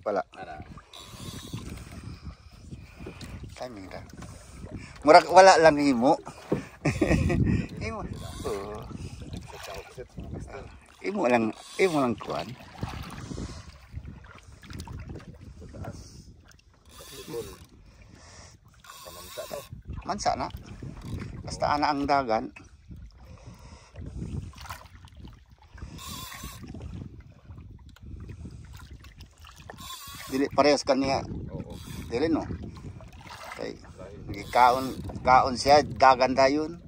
pala. Ana. Timing ra. Murag wala lang imo. Imo. Oo. Imo lang kuan. Mansa na. Basta ana ang dagan. Dili parehas kaniya. Oo. Dili no. Okay. Kaon siya dagan dayon.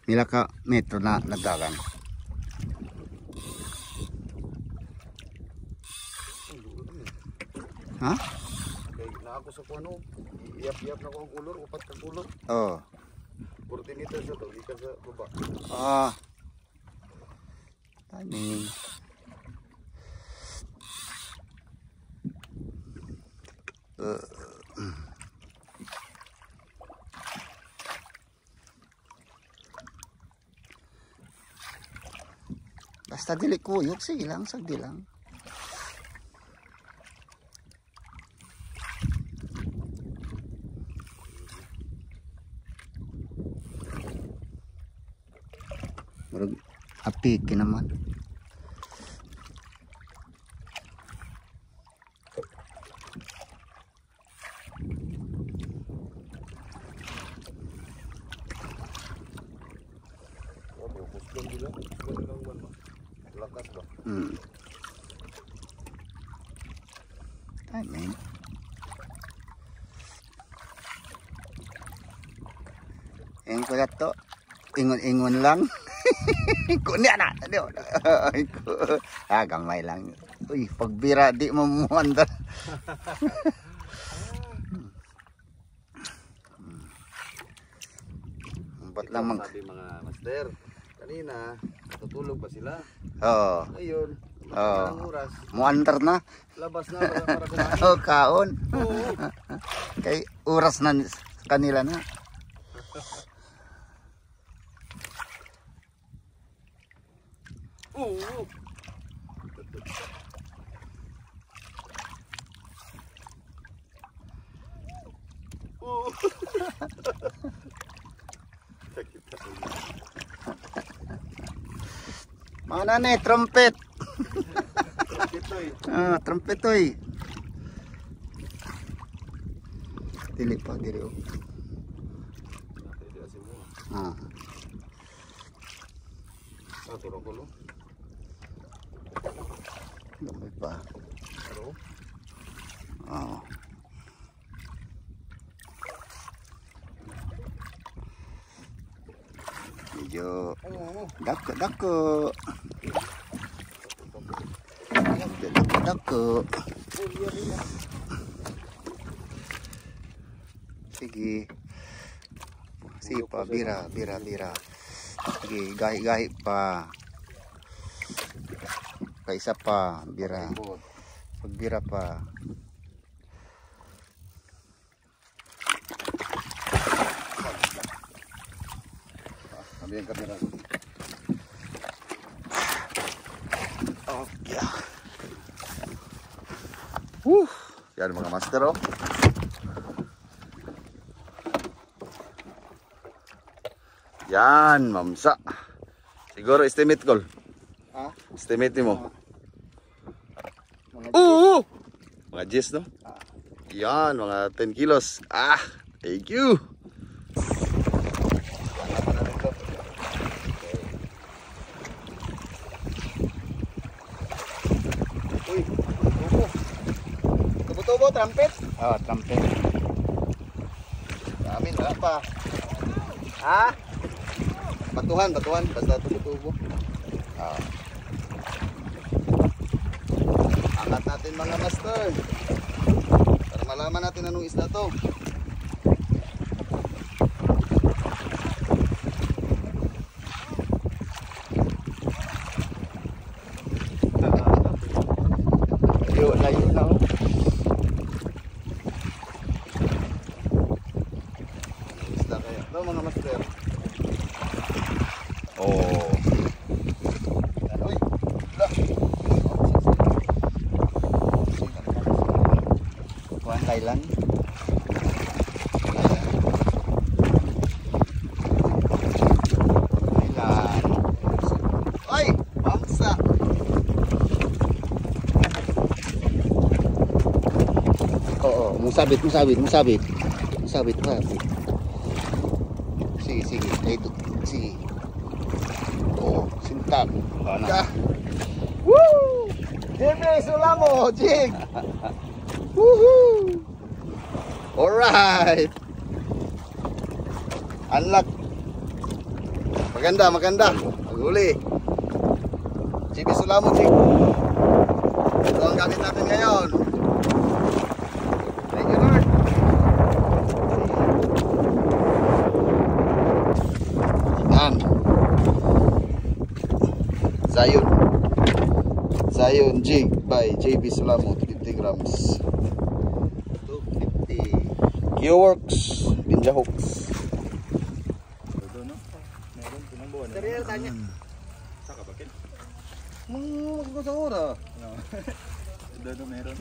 Mila ka metro na nagdagan. Ha? Kay na ako sa kuno. Iyap-iyap na ko ang kulor, upat ka kulor. Oh. 40 meters sa to, ikan sa baba. Ah. Timing. Basta dili kuyog, sige lang, sagdi lang. Murag apiki naman. Lakas ba? Timing. Yang ko to, ingon-ingon lang. Kunya na. Gamay lang. Uy, pagbira di mo muandar. Ba't lamang Sabi mga master, kanina natutulog pa sila. Oo. Ngayon, Oo. ang oras, Muandar na. labas na para kumain. Oh, kaon. Oo. Kay oras na kanila na. Oo. Oo. Mga nanay, trumpet. Ito eh. Trumpet oy. Dili pa, dili o. Turun ko lo. Gamay pa. Pero medyo dako. Sige. Sige pa, bira. Sige, gahi pa. Kaisa pa, bira. Pagbira pa. ambil yang kamera. Okay. Yan mga master oh. Yan, mamsa. Siguro estimate goal. Ha? Estimate mo. Mga Oo! Mga G's no? Yan, mga 10 kilos. Thank you. Uy, tubo-tubo, trumpet. trumpet. Amin, wala pa. Ha? Batuhan, basta tubo-tubo. Angat natin mga master. Para malaman natin anong isda to. Layo na. Thailand. Thailand. Ay! Bangsa! Oo, musabit. Musabit pa. Sige. Ito. Sige. Oo, sintak. Ka! Woo! Jimmy Sulamo! Jig! Woohoo! Alright! Unlock! Maganda. Maghuli. Jimmy Sulamo, Jig. Ito ang gamit natin ngayon. Thank you, Lord. Yan. Zion Jig by JB Sulamo, 50 grams. 250. Q-Works, Ninja Hooks. Serial tanya. Mga gusto ko na. Doon meron.